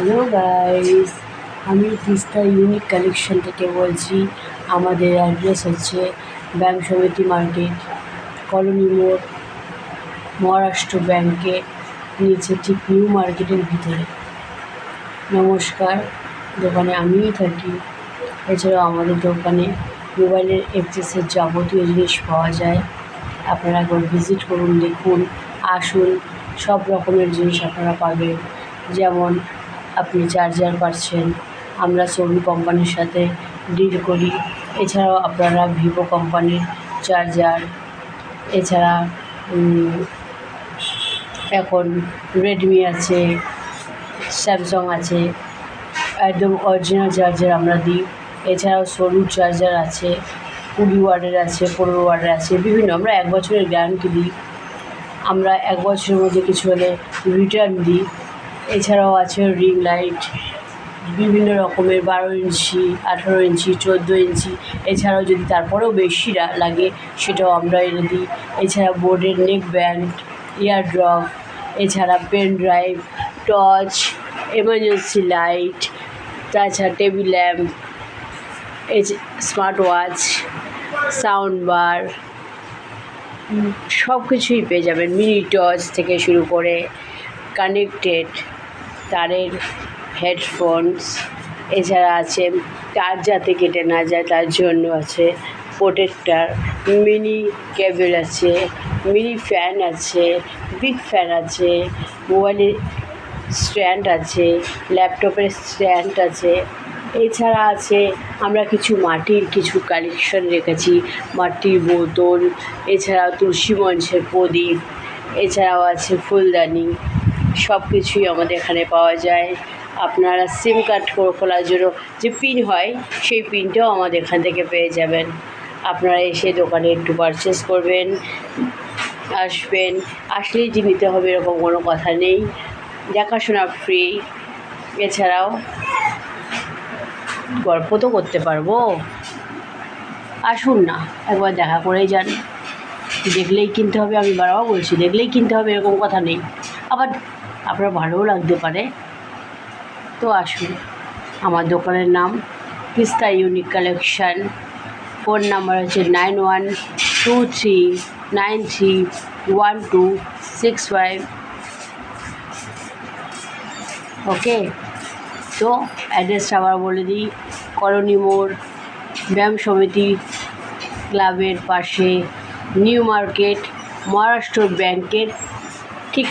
Hello guys, আমি Teesta unique collection থেকে বলছি। আমাদের অ্যাড্রেস হচ্ছে ব্যাংক সমিতি মার্কেট, কলোনি মোড়, মহারাষ্ট্র ব্যাংকের নিচে, ঠিক নিউ মার্কেটের ভিতরে। নমস্কার, দোকানে আমিই থাকি। এছাড়াও আমাদের দোকানে মোবাইলের এক্সেসের যাবতীয় জিনিস পাওয়া যায়। আপনারা একবার ভিজিট করুন, দেখুন, আসুন, সব রকমের জিনিস আপনারা পাবেন। যেমন আপনি চার্জার পাচ্ছেন, আমরা সোনি কোম্পানির সাথে ডিল করি। এছাড়াও আপনারা ভিভো কোম্পানির চার্জার, এছাড়া এখন রেডমি আছে, স্যামসাং আছে, একদম অরিজিনাল চার্জার আমরা দিই। এছাড়াও সোনির চার্জার আছে, 20 ওয়াটের আছে, 15 ওয়াটের আছে, বিভিন্ন। আমরা 1 বছরের গ্যারান্টি দিই। আমরা 1 বছরের মধ্যে কিছু হলে রিটার্ন দিই। এছাড়াও আছে রিং লাইট, বিভিন্ন রকমের 12 ইঞ্চি, 18 ইঞ্চি, 14 ইঞ্চি। এছাড়াও যদি তারপরেও বেশি লাগে, সেটাও আমরা এনে দিই। এছাড়া বোর্ডের নেক ব্যান্ড, ইয়ারড্রপ, এছাড়া pen drive, torch, emergency light, তাছাড়া table lamp, smart watch, sound bar, সব কিছুই পেয়ে যাবেন। মিনি টর্চ থেকে শুরু করে কানেক্টেড তারের হেডফোনস, এছাড়া আছে তার যাতে কেটে না যায় তার জন্য আছে প্রোটেক্টার, মিনি কেবল আছে, মিনি ফ্যান আছে, বিগ ফ্যান আছে, মোবাইলের স্ট্যান্ড আছে, ল্যাপটপের স্ট্যান্ড আছে। এছাড়া আছে আমরা মাটির কিছু কালেকশন রেখেছি, মাটির বোতল, এছাড়াও তুলসী মঞ্চের প্রদীপ, এছাড়াও আছে ফুলদানি। সব কিছুই আমাদের এখানে পাওয়া যায়। আপনারা সিম কার্ড খোলার জন্য যে পিন হয়, সেই পিনটাও আমাদের এখান থেকে পেয়ে যাবেন। আপনারা এসে দোকানে একটু পারচেস করবেন, আসবেন, আসলেই যে নিতে হবে এরকম কোনো কথা নেই। দেখাশোনা ফ্রি। এছাড়াও গল্প তো করতে পারবো। আসুন না, একবার দেখা করেই যান। দেখলেই কিনতে হবে, আমি বারবার বলছি, দেখলেই কিনতে হবে এরকম কথা নেই। আবার আপনার ভালোও লাগতে পারে। তো আসুন। আমার দোকানের নাম Teesta unique collection. Phone number হচ্ছে 9123931265। ওকে, তো অ্যাড্রেসটা আবার বলে দিই। কলোনি মোড়, ব্যায়াম সমিতি ক্লাবের পাশে, নিউ মার্কেট, মহারাষ্ট্র ব্যাংকের ঠিক